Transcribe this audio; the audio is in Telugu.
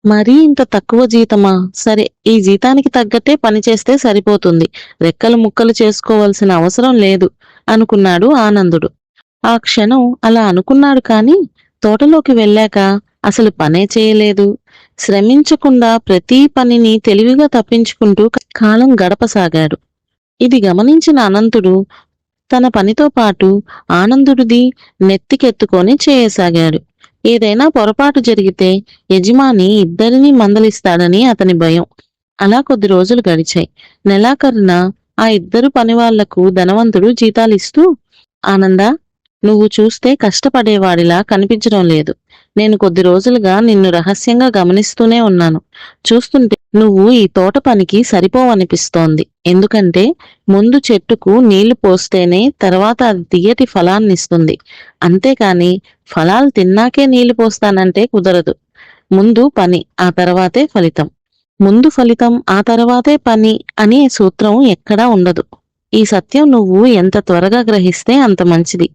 మరీ ఇంత తక్కువ జీతమా? సరే, ఈ జీతానికి తగ్గట్టే పని చేస్తే సరిపోతుంది. రెక్కలు ముక్కలు చేసుకోవాల్సిన అవసరం లేదు అనుకున్నాడు ఆనందుడు. ఆ క్షణం అలా అనుకున్నాడు కాని, తోటలోకి వెళ్ళాక అసలు పనే చేయలేదు. శ్రమించకుండా ప్రతి పనిని తెలివిగా తప్పించుకుంటూ కాలం గడపసాగాడు. ఇది గమనించిన అనంతుడు తన పనితో పాటు ఆనందుడిది నెత్తికెత్తుకొని చేయసాగాడు. ఏదైనా పొరపాటు జరిగితే యజమాని ఇద్దరినీ మందలిస్తాడని అతని భయం. అలా కొద్ది రోజులు గడిచాయి. నెలాఖరున ఆ ఇద్దరు పనివాళ్లకు ధనవంతుడు జీతాలిస్తూ, ఆనందా, నువ్వు చూస్తే కష్టపడేవాడిలా కనిపించడం లేదు. నేను కొద్ది రోజులుగా నిన్ను రహస్యంగా గమనిస్తూనే ఉన్నాను. చూస్తుంటే నువ్వు ఈ తోట పనికి సరిపోవనిపిస్తోంది. ఎందుకంటే ముందు చెట్టుకు నీళ్లు పోస్తేనే తర్వాత అది తియ్యటి ఫలాన్నిస్తుంది. అంతేకాని ఫలాలు తిన్నాకే నీళ్లు పోస్తానంటే కుదరదు. ముందు పని, ఆ తర్వాతే ఫలితం. ముందు ఫలితం, ఆ తర్వాతే పని అనే సూత్రం ఎక్కడా ఉండదు. ఈ సత్యం నువ్వు ఎంత త్వరగా గ్రహిస్తే అంత మంచిది.